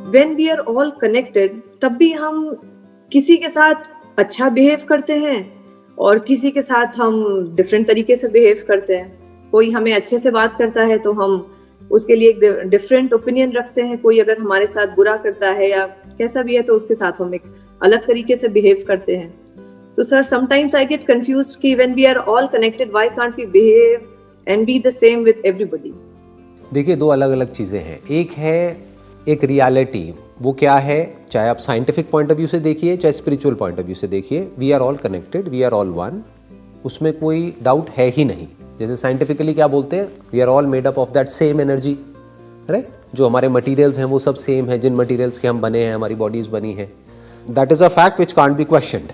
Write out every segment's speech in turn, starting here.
When we are all connected, तब भी हम किसी के साथ अच्छा बिहेव करते हैं और किसी के साथ हम डिफरेंट तरीके से बिहेव करते हैं। कोई हमें अच्छे से बात करता है तो हम उसके लिए एक डिफरेंट ओपिनियन रखते हैं, कोई अगर हमारे साथ बुरा करता है या कैसा भी है तो उसके साथ हम एक अलग तरीके से बिहेव करते हैं। तो sir, sometimes I get confused कि when we are all connected why can't we behave and be the same with everybody. देखिए, दो अलग अलग चीज़ें हैं। एक है एक रियलिटी, वो क्या है, चाहे आप साइंटिफिक पॉइंट ऑफ व्यू से देखिए चाहे स्पिरिचुअल पॉइंट ऑफ व्यू से देखिए, we are all connected, we are all one, उसमें कोई डाउट है ही नहीं। जैसे साइंटिफिकली क्या बोलते हैं, we are all made up of that same energy, right. जो हमारे मटेरियल्स हैं वो सब सेम है, जिन मटेरियल्स के हम बने हैं, हमारी बॉडीज बनी है, that is a fact which can't be questioned.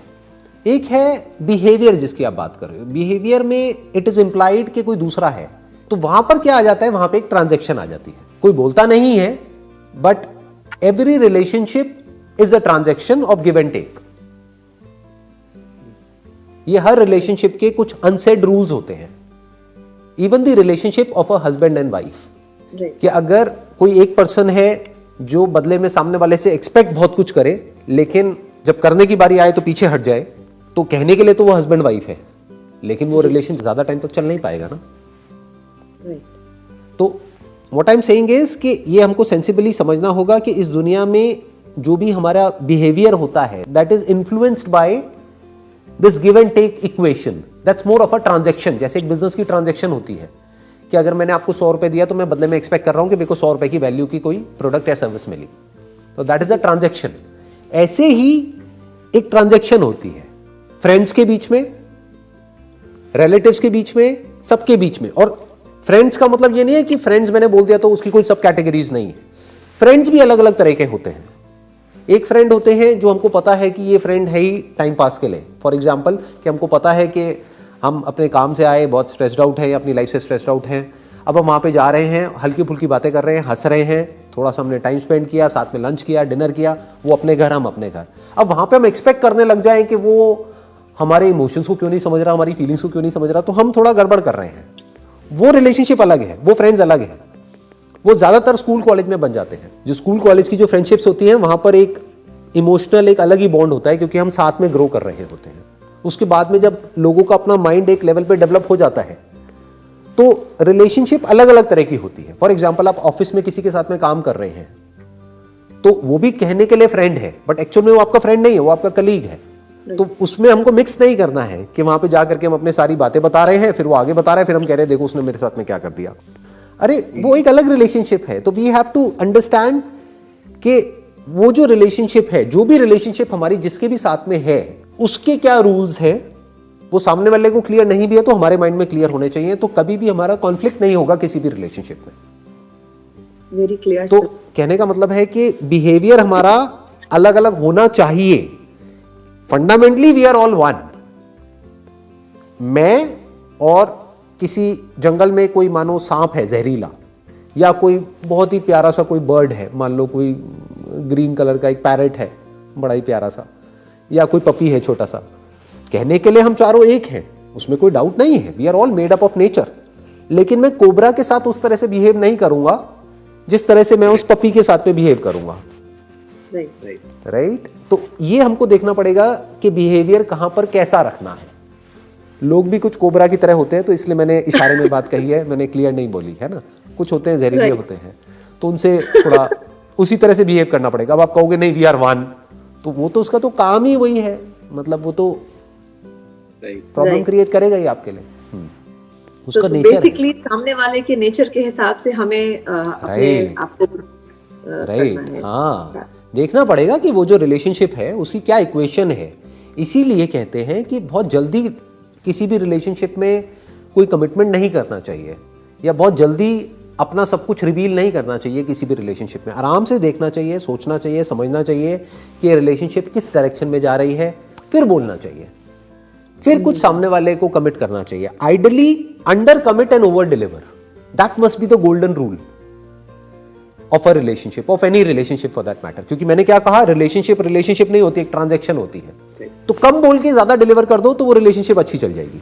एक है बिहेवियर जिसकी आप बात कर रहे हो। बिहेवियर में इट इज इम्प्लाइड कि कोई दूसरा है, तो वहां पर क्या आ जाता है, वहां पे एक ट्रांजैक्शन आ जाती है। कोई बोलता नहीं है, but every relationship is a transaction of give and take. ये हर रिलेशनशिप के कुछ अनसेड रूल्स होते हैं। Even the relationship of a husband and wife, कि अगर कोई एक पर्सन है जो बदले में सामने वाले से एक्सपेक्ट बहुत कुछ करे, लेकिन जब करने की बारी आए तो पीछे हट जाए, तो कहने के लिए तो वो हस्बैंड वाइफ है, लेकिन वो रिलेशन ज्यादा टाइम तक चल नहीं पाएगा ना। तो what I am saying is कि ये हमको सेंसिबली समझना होगा कि इस दुनिया में जो भी हमारा बिहेवियर होता है, that is influenced by this give and take equation, that's more of a transaction. जैसे एक बिजनेस की ट्रांजैक्शन होती है कि अगर मैंने आपको 100 रुपए दिया तो मैं बदले में एक्सपेक्ट कर रहा हूं कि मेरे को 100 रुपए की वैल्यू की कोई प्रोडक्ट या सर्विस मिली, तो दैट इज अ ट्रांजैक्शन। ऐसे ही एक ट्रांजैक्शन होती है फ्रेंड्स के बीच में, रिलेटिव्स के बीच में, सबके बीच में। और फ्रेंड्स का मतलब ये नहीं है कि फ्रेंड्स मैंने बोल दिया तो उसकी कोई सब कैटेगरीज नहीं है। फ्रेंड्स भी अलग अलग तरह के होते हैं। एक फ्रेंड होते हैं जो हमको पता है कि ये फ्रेंड है ही टाइम पास के लिए। फॉर एग्जाम्पल, कि हमको पता है कि हम अपने काम से आए, बहुत स्ट्रेस्ड आउट हैं, अपनी लाइफ से स्ट्रेस्ड आउट हैं, अब हम वहाँ पे जा रहे हैं, हल्की फुल्की बातें कर रहे हैं, हंस रहे हैं, थोड़ा सा हमने टाइम स्पेंड किया, साथ में लंच किया, डिनर किया, वो अपने घर, हम अपने घर। अब वहाँ पे हम एक्सपेक्ट करने लग जाएं कि वो हमारे इमोशंस को क्यों नहीं समझ रहा, हमारी फीलिंग्स को क्यों नहीं समझ रहा, तो हम थोड़ा गड़बड़ कर रहे हैं। वो रिलेशनशिप अलग है, वो फ्रेंड्स अलग है। वो ज्यादातर स्कूल कॉलेज में बन जाते हैं। जो स्कूल कॉलेज की जो फ्रेंडशिप्स होती हैं, वहां पर एक इमोशनल एक अलग ही बॉन्ड होता है, क्योंकि हम साथ में ग्रो कर रहे होते हैं। उसके बाद में जब लोगों का अपना माइंड एक लेवल पे डेवलप हो जाता है, तो रिलेशनशिप अलग अलग तरह की होती है। फॉर एग्जाम्पल, आप ऑफिस में किसी के साथ में काम कर रहे हैं, तो वो भी कहने के लिए फ्रेंड है, बट एक्चुअल में वो आपका फ्रेंड नहीं है, वो आपका कलीग है। तो उसमें हमको मिक्स नहीं करना है कि वहां पे जाकर के हम अपने सारी बातें बता रहे हैं, फिर वो आगे बता रहे हैं, फिर हम कह रहे हैं देखो उसने मेरे साथ में क्या कर दिया। अरे वो एक अलग रिलेशनशिप है। तो वी हैव टू अंडरस्टैंड कि वो जो रिलेशनशिप है, जो भी रिलेशनशिप हमारी जिसके भी साथ में है, उसके क्या रूल्स हैं, वो सामने वाले को क्लियर नहीं भी है तो हमारे माइंड में क्लियर होने चाहिए। तो कभी भी हमारा कॉन्फ्लिक्ट नहीं होगा किसी भी रिलेशनशिप में। Very clear. तो कहने का मतलब है कि बिहेवियर हमारा अलग अलग होना चाहिए। Fundamentally we are all one. मैं और किसी जंगल में कोई मानो सांप है जहरीला, या कोई बहुत ही प्यारा सा कोई बर्ड है, मान लो कोई ग्रीन कलर का एक पैरेट है बड़ा ही प्यारा सा, या कोई पपी है छोटा सा, कहने के लिए हम चारों एक हैं, उसमें कोई डाउट नहीं है। We are all made up of nature. लेकिन मैं कोबरा के साथ उस तरह से बिहेव नहीं करूंगा जिस तरह से मैं उस पपी के साथ में बिहेव करूंगा। राइट। तो ये हमको देखना पड़ेगा कि बिहेवियर कहां पर कैसा रखना है। लोग भी कुछ कोबरा की तरह होते हैं, तो इसलिए मैंने इशारे में बात कही है, मैंने क्लियर नहीं बोली है ना। कुछ होते हैं जहरीले होते हैं, तो उनसे थोड़ा उसी तरह से बिहेव करना पड़ेगा। अब आप कहोगे नहीं वी आर वन, तो वो तो उसका तो काम ही वही है, मतलब वो तो प्रॉब्लम क्रिएट करेगा ही आपके लिए। उसका नेचर बेसिकली सामने वाले के नेचर के हिसाब से हमें अपने आपको राइट। हाँ, देखना पड़ेगा कि वो जो रिलेशनशिप है उसकी क्या इक्वेशन है। इसीलिए कहते हैं कि बहुत जल्दी किसी भी रिलेशनशिप में कोई कमिटमेंट नहीं करना चाहिए, या बहुत जल्दी अपना सब कुछ रिवील नहीं करना चाहिए किसी भी रिलेशनशिप में। आराम से देखना चाहिए, सोचना चाहिए, समझना चाहिए कि रिलेशनशिप किस डायरेक्शन में जा रही है, फिर बोलना चाहिए, फिर कुछ सामने वाले को कमिट करना चाहिए। Ideally under commit and over deliver, that must be the golden rule of a relationship, of any relationship for that matter. क्योंकि मैंने क्या कहा, रिलेशनशिप नहीं होती, एक ट्रांजैक्शन होती है। तो कम बोल के ज्यादा डिलीवर कर दो तो वो रिलेशनशिप अच्छी चल जाएगी।